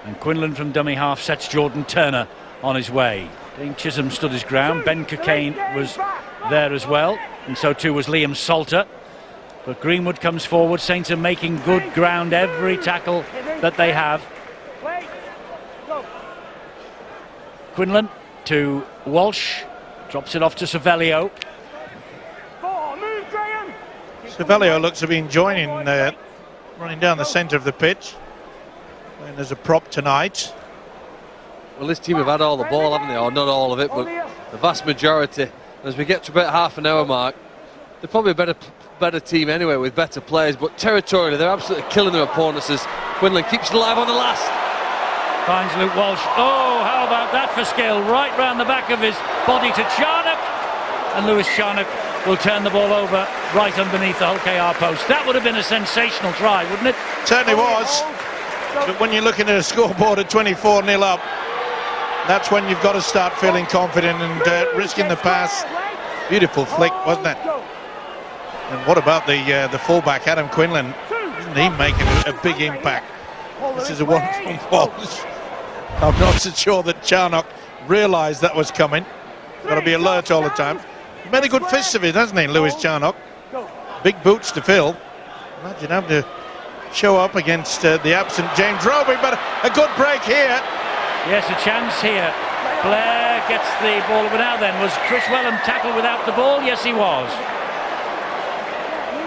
And Quinlan from dummy half sets Jordan Turner on his way. Dean Chisholm stood his ground. Ben Cockayne was there as well, and so too was Liam Salter. But Greenwood comes forward. Saints are making good ground every tackle that they have. Quinlan to Walsh, drops it off to Savelio. Savelio looks to be enjoying running down the centre of the pitch. And there's a prop tonight. Well, this team have had all the ball, haven't they? Or not all of it, but the vast majority. As we get to about half an hour mark, they're probably a better team anyway with better players, but territorially they're absolutely killing their opponents as Quinlan keeps it alive on the last. Finds Luke Walsh. Oh, how about that for skill? Right round the back of his body to Charnock. And Lewis Charnock will turn the ball over right underneath the Hull KR post. That would have been a sensational try, wouldn't it? Certainly was. But when you're looking at a scoreboard at 24-0 up, that's when you've got to start feeling confident and risking the pass. Beautiful flick, wasn't it? And what about the fullback, Adam Quinlan? Isn't he making a big impact? This is a one from Walsh. I'm not so sure that Charnock realised that was coming. Got to be alert all the time. He made a good fist of it, hasn't he, Lewis Charnock? Big boots to fill. Imagine having to show up against the absent James Roby, but a good break here. Yes, a chance here. Blair gets the ball over now then. Was Chris Wellham tackled without the ball? Yes, he was.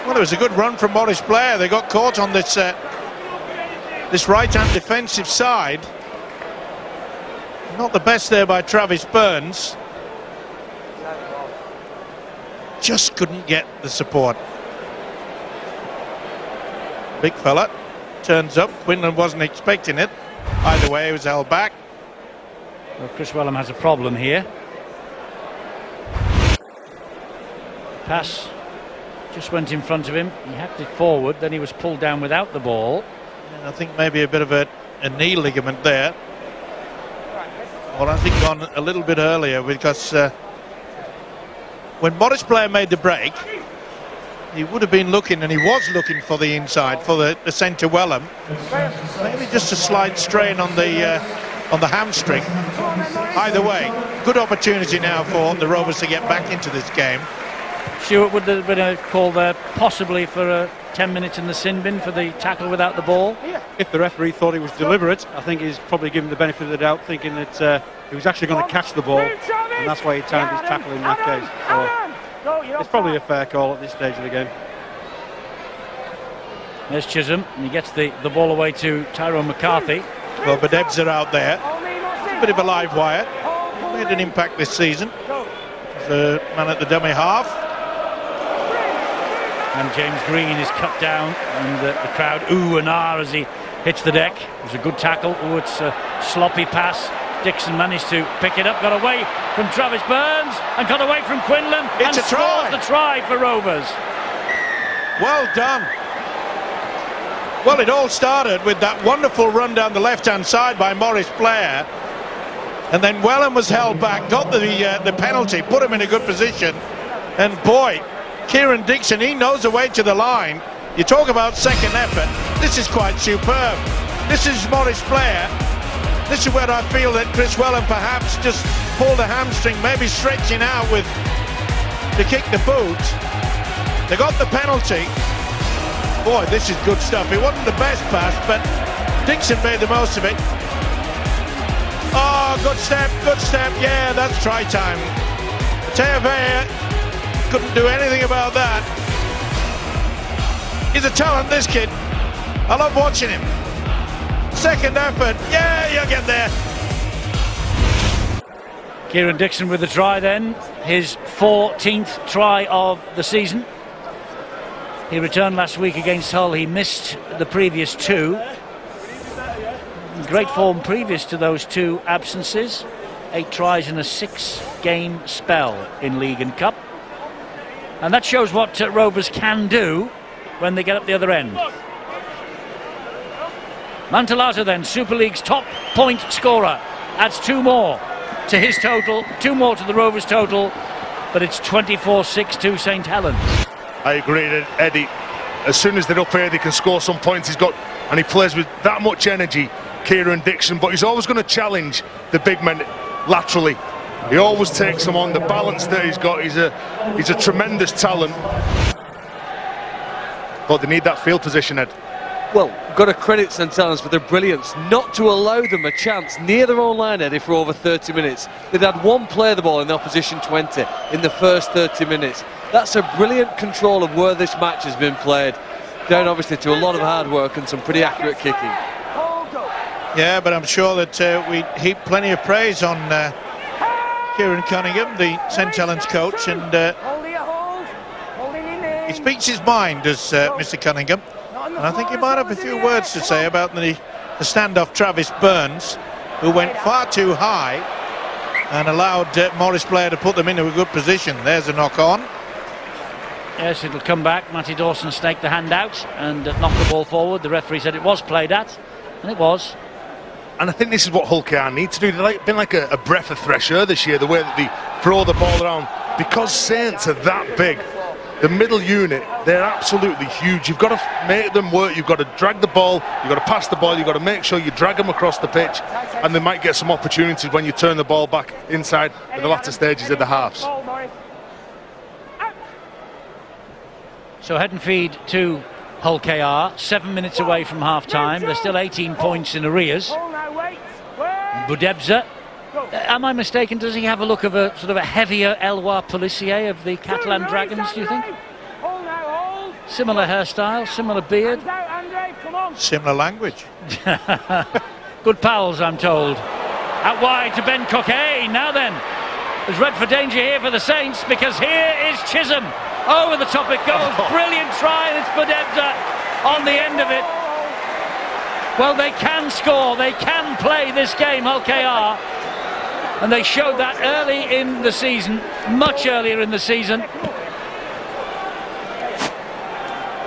Well, it was a good run from Maurice Blair. They got caught on this this right-hand defensive side. Not the best there by Travis Burns. Just couldn't get the support. Big fella turns up. Quinlan wasn't expecting it. Either way, he was held back. Well, Chris Wellham has a problem here. Pass just went in front of him. He hacked it forward, then he was pulled down without the ball. And I think maybe a bit of a knee ligament there. Or I think gone a little bit earlier, because when Maurice Blair made the break, he would have been looking, and he was looking for the inside, for the centre Wellham. Maybe just a slight strain on the hamstring. Either way, good opportunity now for the Rovers to get back into this game. Stewart, would there have been a call there possibly for 10 minutes in the sin bin for the tackle without the ball? If the referee thought it was deliberate, I think he's probably given the benefit of the doubt, thinking that he was actually going to catch the ball, and that's why he timed his tackle in that case. So it's probably a fair call at this stage of the game. There's Chisholm, and he gets the ball away to Tyrone McCarthy. Well, but Ebbs are out there. A bit of a live wire. Made an impact this season. The man at the dummy half. And James Green is cut down, and the crowd ooh and ah as he hits the deck. It was a good tackle. Oh, it's a sloppy pass. Dixon managed to pick it up, got away from Travis Burns, and got away from Quinlan, it's and a try. scores the try for Rovers. Well done. Well, it all started with that wonderful run down the left-hand side by Maurice Blair, and then Wellham was held back, got the penalty, put him in a good position, and boy, Kieran Dixon, he knows the way to the line. You talk about second effort, this is quite superb. This is Maurice Blair. This is where I feel that Chris Wellham perhaps just pulled a hamstring, maybe stretching out to kick the boot. They got the penalty. Boy, this is good stuff. It wasn't the best pass, but Dixon made the most of it. Oh, good step, good step. Yeah, that's try time. Teavea couldn't do anything about that. He's a talent, this kid. I love watching him. Second effort. Yeah, you'll get there. Kieran Dixon with the try then. His 14th try of the season. He returned last week against Hull. He missed the previous two. Great form previous to those two absences. 8 tries in a 6-game spell in League and Cup. And that shows what Rovers can do when they get up the other end. Mantelata then, Super League's top point scorer, adds 2 more to his total, 2 more to the Rovers total, but it's 24-6 to St Helens. I agree, Eddie. As soon as they're up here, they can score some points. And he plays with that much energy, Kieran Dixon, but he's always going to challenge the big men laterally. He always takes them on. The balance that he's got, he's a tremendous talent. but they need that field position, Ed. Well, got to credit St Helens for their brilliance not to allow them a chance near their own line, Eddie, for over 30 minutes. They'd had one play the ball in the opposition 20 in the first 30 minutes. That's a brilliant control of where this match has been played, down obviously to a lot of hard work and some pretty accurate kicking. Yeah, but I'm sure that we heap plenty of praise on Kieran Cunningham, the St Helens coach, and he speaks his mind, does Mr Cunningham. And I think he might have a few words to say about the standoff Travis Burns, who went far too high and allowed Morris Blair to put them into a good position. There's a knock on. Yes, it'll come back. Matty Dawson staked the hand out and knocked the ball forward. The referee said it was played at, and it was. And I think this is what Hull KR need to do. They've been like a breath of fresh air this year, the way that they throw the ball around. Because Saints are that big, the middle unit, they're absolutely huge. You've got to make them work. You've got to drag the ball. You've got to pass the ball. You've got to make sure you drag them across the pitch. And they might get some opportunities when you turn the ball back inside in the latter stages of the halves. So head and feed to Hull KR, 7 minutes away from half-time. They're still 18 points in arrears. Budebza, am I mistaken, does he have a look of a sort of a heavier Eloi Policier of the Catalan Dragons, do you think? Similar hairstyle, similar beard. Similar language. Good pals, I'm told. Out wide to Ben Coquet. Now then, there's red for danger here for the Saints, because here is Chisholm. Over the top it goes. Brilliant try, and it's Budebza on the end of it. Well, they can score. They can play this game, Hull KR. And they showed that early in the season, much earlier in the season.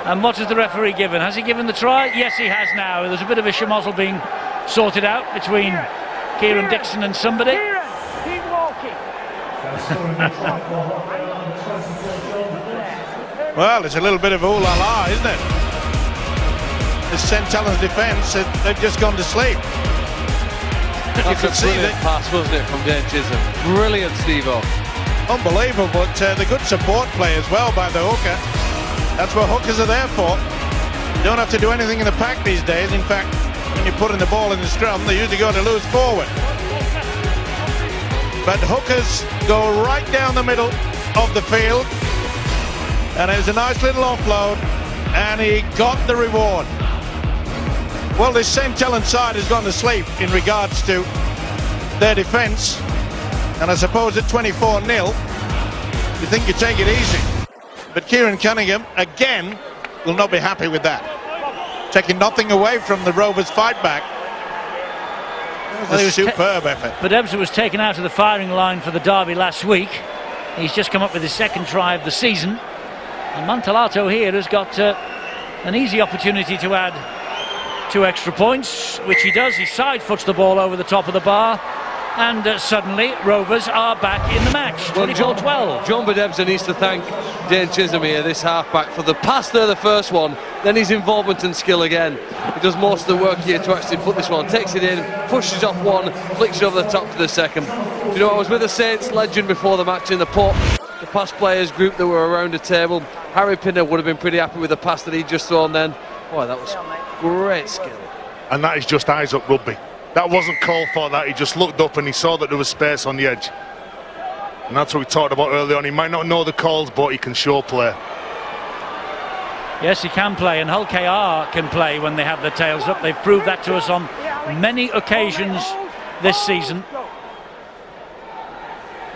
And what has the referee given? Has he given the try? Yes, he has now. There's a bit of a schmozzle being sorted out between Kieran Dixon and somebody. Keep walking. Well, it's a little bit of ooh-la-la, isn't it? The St Helens defence, they've just gone to sleep. That's a brilliant pass, wasn't it, from Dane Chisholm? Brilliant, Steve-O. Unbelievable, but the good support play as well by the hooker. That's what hookers are there for. You don't have to do anything in the pack these days. In fact, when you're putting the ball in the scrum, they usually go to loose forward. But hookers go right down the middle of the field. And it was a nice little offload, and he got the reward. Well, this St Helens side has gone to sleep in regards to their defence, and I suppose at 24-0, you think you take it easy. But Kieran Cunningham, again, will not be happy with that. Taking nothing away from the Rovers' fight back. It was a superb effort. Budebza was taken out of the firing line for the derby last week. He's just come up with his second try of the season. And Montalato here has got an easy opportunity to add 2 extra points, which he does. He side foots the ball over the top of the bar, and suddenly Rovers are back in the match. 24-12. John Budebza needs to thank Dane Chisholm here, this half-back, for the pass there, the first one, then his involvement and skill again. He does most of the work here to actually put this one, takes it in, pushes off one, flicks it over the top to the second. You know, I was with the Saints legend before the match in the port, the pass players group that were around the table. Harry Pinner would have been pretty happy with the pass that he'd just thrown then. Boy, that was great skill. And that is just eyes up rugby. That wasn't called for that. He just looked up and he saw that there was space on the edge. And that's what we talked about earlier on. He might not know the calls, but he can show play. Yes, he can play, and Hull KR can play when they have their tails up. They've proved that to us on many occasions this season.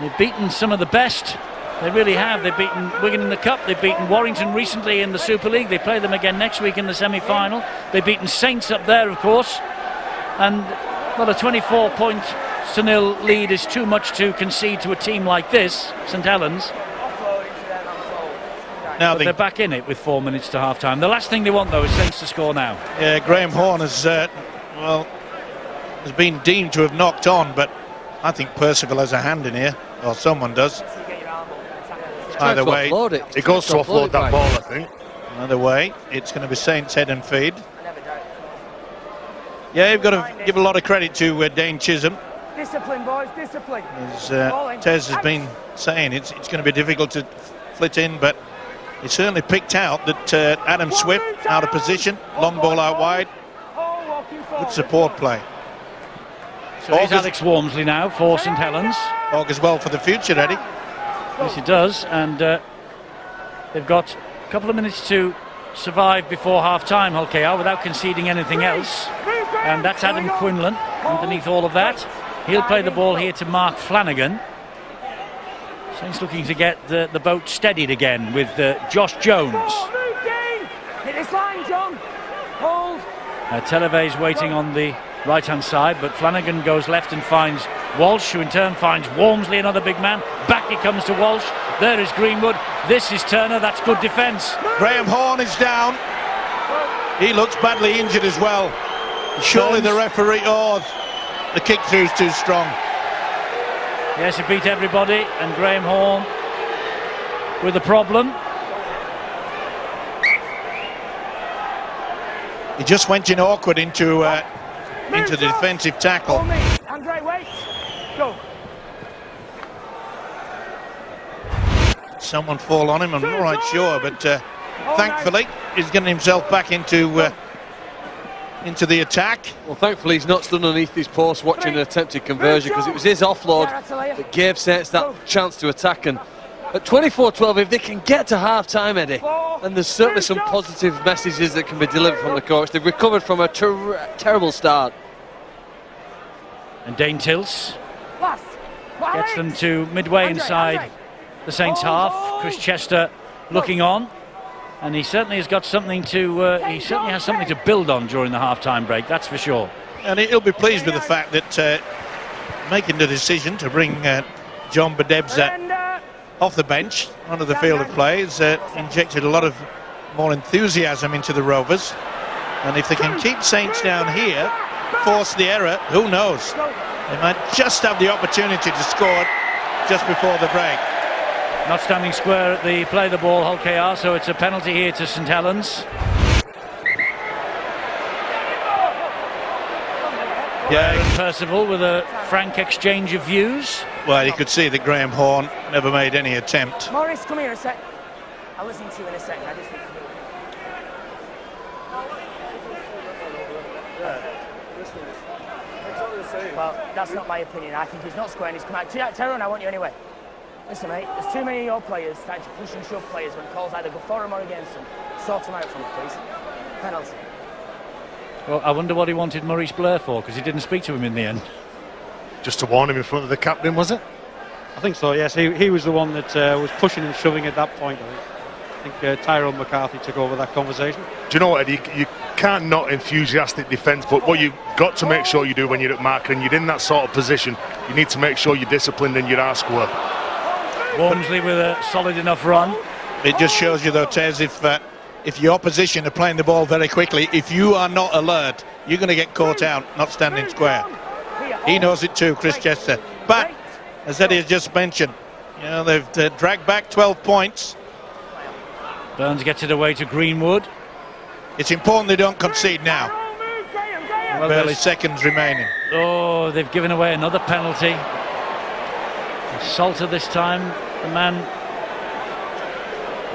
They've beaten some of the best. They really have. They've beaten Wigan in the Cup. They've beaten Warrington recently in the Super League. They play them again next week in the semi-final. They've beaten Saints up there, of course. And, well, a 24-0 lead is too much to concede to a team like this, St Helens. Now they're back in it with 4 minutes to half-time. The last thing they want, though, is Saints to score now. Yeah, Graham Horn has been deemed to have knocked on, but I think Percival has a hand in here, or someone does. Either way, it goes to offload that ball, I think. Either way, it's going to be Saints head and feed. Yeah, you've got to give a lot of credit to Dane Chisholm. Discipline, boys, discipline. As Tez has been saying, it's going to be difficult to flit in, but He certainly picked out that Adam Swift out of position, long ball out wide. Good support play. So here's Alex Walmsley now for St Helens. Augurs well for the future, Eddie. Yes, it does, and they've got a couple of minutes to survive before half-time, Hull KR, without conceding anything else. And that's Adam Quinlan underneath all of that. He'll play the ball here to Mark Flanagan. Saints looking to get the boat steadied again with Josh Jones. Hit this line, John. Hold. Televe's waiting on the right-hand side, but Flanagan goes left and finds Walsh, who in turn finds Walmsley, another big man. Back he comes to Walsh. There is Greenwood. This is Turner. That's good defence. Graham Horn is down. He looks badly injured as well. Surely the referee... Oh, the kick through's too strong. Yes, he beat everybody, and Graham Horn with a problem. He just went in awkward into the defensive tackle. Andre, wait. Go. Someone fall on him, I'm not right sure, but thankfully he's getting himself back into the attack. Well, thankfully he's not stood underneath his post watching an attempted conversion, because it was his offload that gave Saints that chance to attack. And at 24-12, if they can get to half-time, Eddie, then there's certainly some positive messages that can be delivered from the coach. They've recovered from a terrible start. And Dane Tilse gets them to midway inside the Saints half. Chris Chester looking on, and he certainly has got something to he certainly has something to build on during the half-time break, that's for sure. And he'll be pleased with the fact that making the decision to bring John Badebza off the bench onto the field of play has injected a lot of more enthusiasm into the Rovers. And if they can keep Saints down here, force the error, who knows? They might just have the opportunity to score just before the break. Not standing square at the play the ball, Hull KR, so it's a penalty here to St Helens. Yeah, and Percival with a frank exchange of views. Well, you could see that Graham Horn never made any attempt. Morris, come here a sec. I'll listen to you in a second. I just need to do it. Well, that's not my opinion. I think he's not square and he's come out. Tyrone, I want you anyway. Listen, mate, there's too many of your players starting to push and shove players when calls either go for them or against them. Sort them out for me, please. Penalty. Well, I wonder what he wanted Maurice Blair for, because he didn't speak to him in the end. Just to warn him in front of the captain, was it? I think so, yes. He was the one that was pushing and shoving at that point. I think Tyrone McCarthy took over that conversation. Do you know what, Eddie? You can't not enthusiastic defence, but what you've got to make sure you do when you're at marker and you're in that sort of position, you need to make sure you're disciplined and your R square. Walmsley with a solid enough run. It just shows you, though, Tez, if your opposition are playing the ball very quickly, if you are not alert, you're going to get caught out, not standing square. He knows it too, Chris Chester. But, as Eddie has just mentioned, you know, they've dragged back 12 points. Burns gets it away to Greenwood. It's important they don't concede now. Well, barely seconds remaining. Oh, they've given away another penalty. Salter this time, the man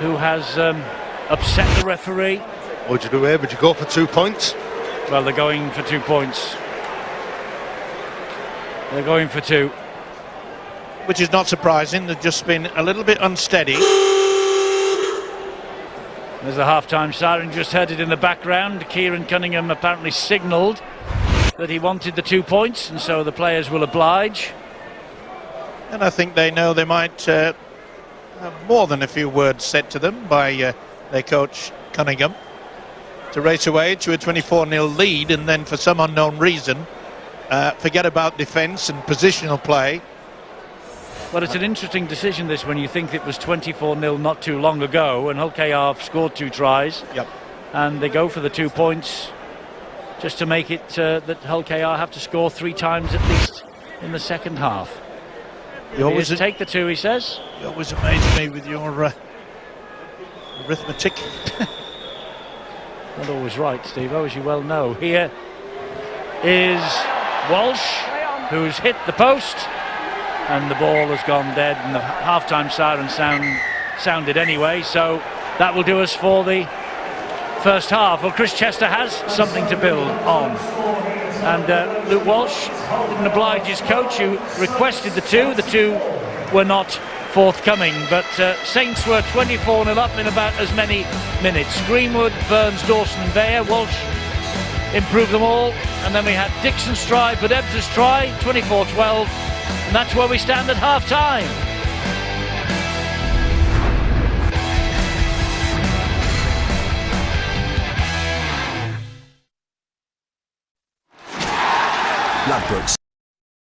who has upset the referee. What'd you do here? Would you go for 2 points? Well, they're going for 2 points. They're going for 2. Which is not surprising. They've just been a little bit unsteady. There's the half-time siren just heard it in the background. Kieran Cunningham apparently signalled that he wanted the 2 points, and so the players will oblige. And I think they know they might have more than a few words said to them by their coach Cunningham to race away to a 24-0 lead, and then for some unknown reason forget about defence and positional play. Well, it's an interesting decision, this, when you think it was 24-0 not too long ago, and Hull KR scored 2 tries. Yep. And they go for the 2 points just to make it that Hull KR have to score 3 times at least in the second half. You always take the 2, he says. You always amaze me with your arithmetic. Not always right, Steve, as you well know. Here is Walsh, who's hit the post, and the ball has gone dead, and the half-time siren sounded anyway, so that will do us for the first half. Well, Chris Chester has something to build on. And Luke Walsh didn't oblige his coach, who requested the two. The two were not forthcoming, but Saints were 24-0 up in about as many minutes. Greenwood, Burns, Dawson and Bayer. Walsh improved them all, and then we had Dixon's try, but Ebbs' try, 24-12, and that's where we stand at half-time. Ladbrokes.